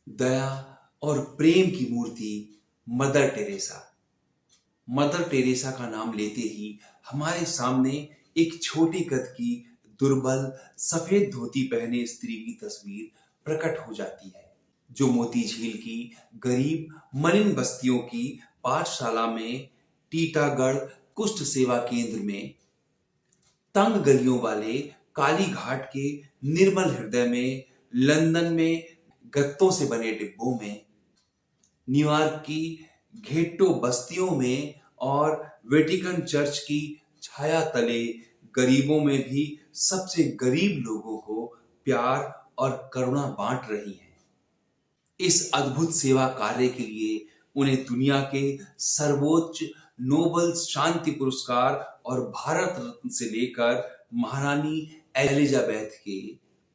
दया और प्रेम की मूर्ति mother Teresa. Mother Teresa का नाम लेते ही हमारे सामने एक छोटे कद की, दुर्बल, सफेद धोती पहने स्त्री की तस्वीर प्रकट हो जाती है, जो मोती झील की गरीब मलिन बस्तियों की पाठशाला में, टीटागढ़ कुष्ठ सेवा केंद्र में, तंग गलियों वाले काली घाट के निर्मल हृदय में, लंदन में गत्तों से बने डिब्बों में, न्यूयॉर्क की घेट्टो बस्तियों में और वेटिकन चर्च की छाया तले गरीबों में भी सबसे गरीब लोगों को प्यार और करुणा बांट रही है। इस अद्भुत सेवा कार्य के लिए उन्हें दुनिया के सर्वोच्च नोबल शांति पुरस्कार और भारत रत्न से लेकर महारानी एलिजाबेथ के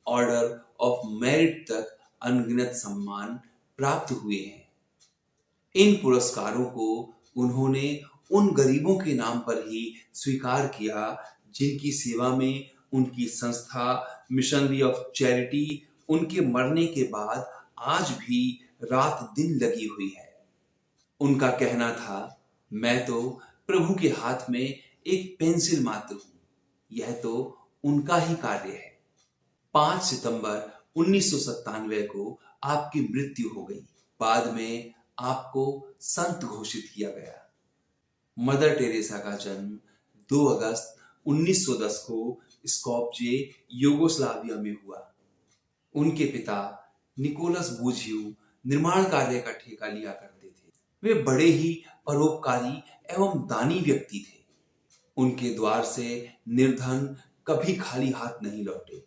ऑर्डर ऑफ मेरिट तक अनगिनत सम्मान प्राप्त हुए हैं। इन पुरस्कारों को उन्होंने उन गरीबों के नाम पर ही स्वीकार किया जिनकी सेवा में उनकी संस्था मिशनरी ऑफ चैरिटी उनके मरने के बाद आज भी रात दिन लगी हुई है। उनका कहना था, मैं तो प्रभु के हाथ में एक पेंसिल मात्र हूं, यह तो उनका ही कार्य है। 5 सितंबर 1997 को आपकी मृत्यु हो गई। बाद में आपको संत घोषित किया गया। मदर टेरेसा का जन्म 2 अगस्त 1910 को स्कोप्जे, यूगोस्लाविया में हुआ। उनके पिता निकोलस बूझियू निर्माण कार्य का ठेका लिया करते थे। वे बड़े ही परोपकारी एवं दानी व्यक्ति थे। उनके द्वार से निर्धन कभी खाली हाथ नहीं लौटे।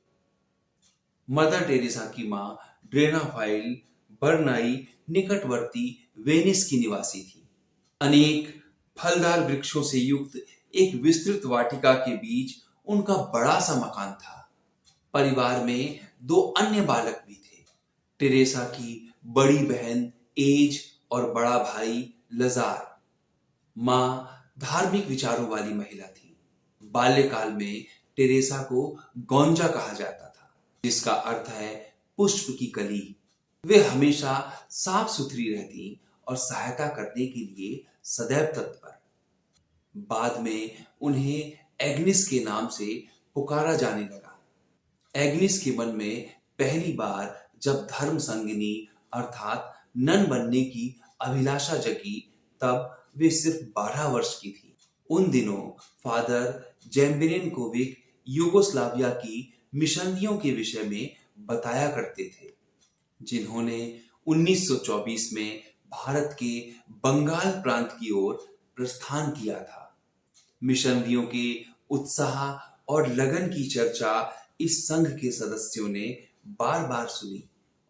मदर टेरेसा की मां ड्रेनाफाइल बर्नाई निकटवर्ती वेनिस की निवासी थी। अनेक फलदार वृक्षों से युक्त एक विस्तृत वाटिका के बीच उनका बड़ा सा मकान था। परिवार में 2 अन्य बालक भी थे, टेरेसा की बड़ी बहन एज और बड़ा भाई लजार। मां धार्मिक विचारों वाली महिला थी। बाल्यकाल में टेरेसा को गौंजा कहा जाता था, जिसका अर्थ है पुष्प की कली। वे हमेशा साफ सुथरी रहती और सहायता करने के लिए सदैव तत्पर। बाद में उन्हें एग्निस के नाम से पुकारा जाने लगा। एग्निस के मन में पहली बार जब धर्म संगिनी अर्थात नन बनने की अभिलाषा जगी, तब वे सिर्फ 12 वर्ष की थी। उन दिनों फादर जेम्बिरेनकोविक यूगोस्लाविया की मिशनरियों के विषय में बताया करते थे, जिन्होंने 1924 में भारत के बंगाल प्रांत की ओर प्रस्थान किया था। मिशनरियों के उत्साह और लगन की चर्चा इस संघ के सदस्यों ने बार बार सुनी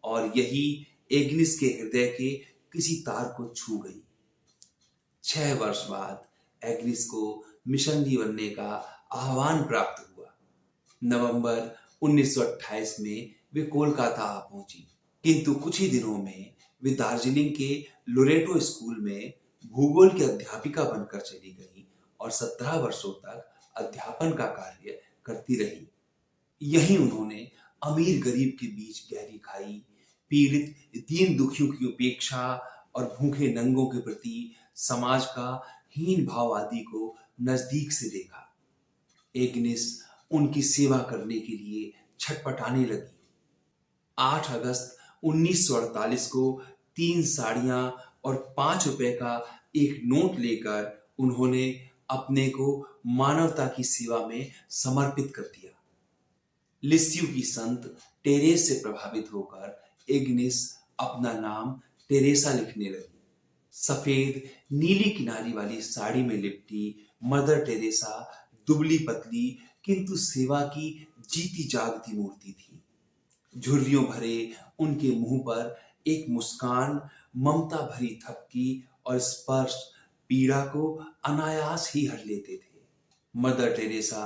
और यही एग्निस के हृदय के किसी तार को छू गई। 6 वर्ष बाद एग्निस को मिशनरी बनने का आह्वान प्राप्त हुआ। नवंबर 1928 में वे कोलकाता आ पहुंची, किंतु कुछ ही दिनों में वे दार्जिलिंग के लोरेटो स्कूल में भूगोल की अध्यापिका बनकर चली गई और 17 वर्षों तक अध्यापन का कार्य करती रही। यहीं उन्होंने अमीर गरीब के बीच गहरी खाई, पीड़ित दीन दुखियों की उपेक्षा और भूखे नंगों के प्रति समाज का हीन भाव आदि को नजदीक से देखा। एग्निस उनकी सेवा करने के लिए छटपटाने लगी। 8 अगस्त 1948 को 3 साड़ियां और 5 रुपए का एक नोट लेकर उन्होंने अपने को मानवता की सेवा में समर्पित कर दिया। लिस्यू की संत टेरेस से प्रभावित होकर एग्निस अपना नाम टेरेसा लिखने लगी। सफेद नीली किनारी वाली साड़ी में लिपटी मदर टेरेसा दुबली पतली किंतु सेवा की जीती जागती मूर्ति थी। झुर्रियों भरे उनके मुंह पर एक मुस्कान ममता भरी थपकी और स्पर्श पीड़ा को अनायास ही हर लेते थे। मदर टेरेसा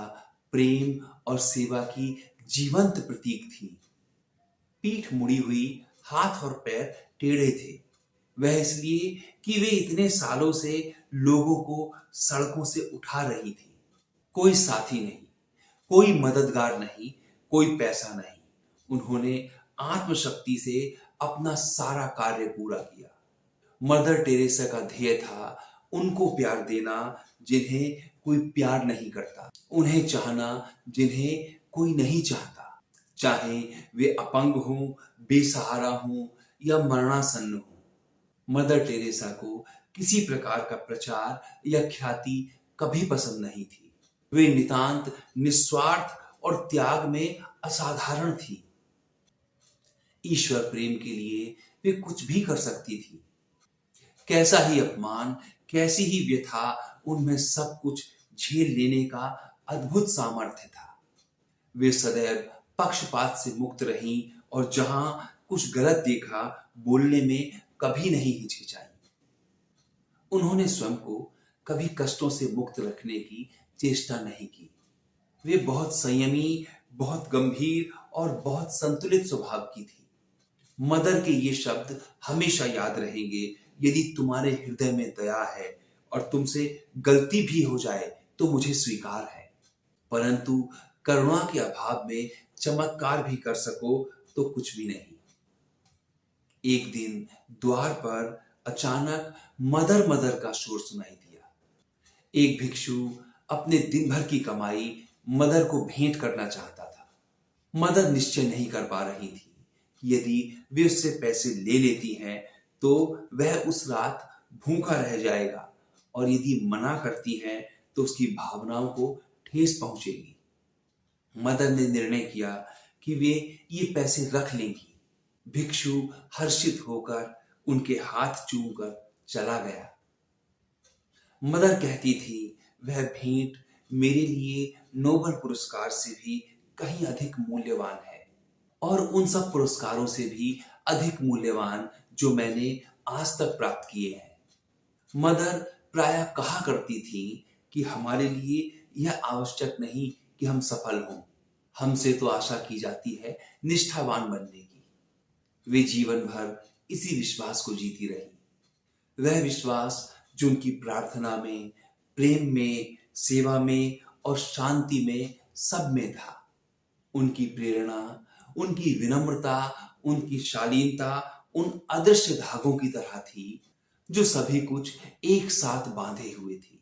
प्रेम और सेवा की जीवंत प्रतीक थी। पीठ मुड़ी हुई, हाथ और पैर टेढ़े थे। वह इसलिए कि वे इतने सालों से लोगों को सड़कों से उठा रही थी। कोई साथी नहीं, कोई मददगार नहीं, कोई पैसा नहीं। उन्होंने आत्मशक्ति से अपना सारा कार्य पूरा किया। मदर टेरेसा का ध्येय था उनको प्यार देना जिन्हें कोई प्यार नहीं करता, उन्हें चाहना जिन्हें कोई नहीं चाहता, चाहे वे अपंग हों, बेसहारा हों या मरणासन्न हों। मदर टेरेसा को किसी प्रकार का प्रचार या ख्याति कभी पसंद नहीं थी। वे नितांत निस्वार्थ और त्याग में असाधारण थी। ईश्वर प्रेम के लिए वे कुछ भी कर सकती थी। कैसा ही अपमान, कैसी ही व्यथा, उनमें सब कुछ झेल लेने का अद्भुत सामर्थ्य था। वे सदैव पक्षपात से मुक्त रहीं और जहां कुछ गलत देखा बोलने में कभी नहीं हिचकिचाई। उन्होंने स्वयं को कभी कष्टों से मुक्त रखने की चेष्टा नहीं की। वे बहुत संयमी, बहुत गंभीर और बहुत संतुलित स्वभाव की थी। मदर के ये शब्द हमेशा याद रहेंगे, यदि तुम्हारे हृदय में दया है और तुमसे गलती भी हो जाए तो मुझे स्वीकार है, परंतु करुणा के अभाव में चमत्कार भी कर सको तो कुछ भी नहीं। एक दिन द्वार पर अचानक मदर मदर का शोर सुनाई दिया। एक भिक्षु अपने दिन भर की कमाई मदर को भेंट करना चाहता था। मदर निश्चय नहीं कर पा रही थी कि यदि वे उससे पैसे ले लेती हैं तो वह उस रात भूखा रह जाएगा और यदि मना करती हैं तो उसकी भावनाओं को ठेस पहुंचेगी। मदर ने निर्णय किया कि वे ये पैसे रख लेंगी। भिक्षु हर्षित होकर उनके हाथ चूमकर चला गया। मदर कहती थी, वह भेंट मेरे लिए नोबेल पुरस्कार से भी कहीं अधिक मूल्यवान है और उन सब पुरस्कारों से भी अधिक मूल्यवान जो मैंने आज तक प्राप्त किए हैं। मदर प्रायः कहा करती थी कि हमारे लिए यह आवश्यक नहीं कि हम सफल हों, हमसे तो आशा की जाती है निष्ठावान बनने की। वे जीवन भर इसी विश्वास को जीती रही। वह विश्वास जो उनकी प्रार्थना में, प्रेम में, सेवा में और शांति में सब में था। उनकी प्रेरणा, उनकी विनम्रता, उनकी शालीनता उन अदृश्य धागों की तरह थी जो सभी कुछ एक साथ बांधे हुए थी।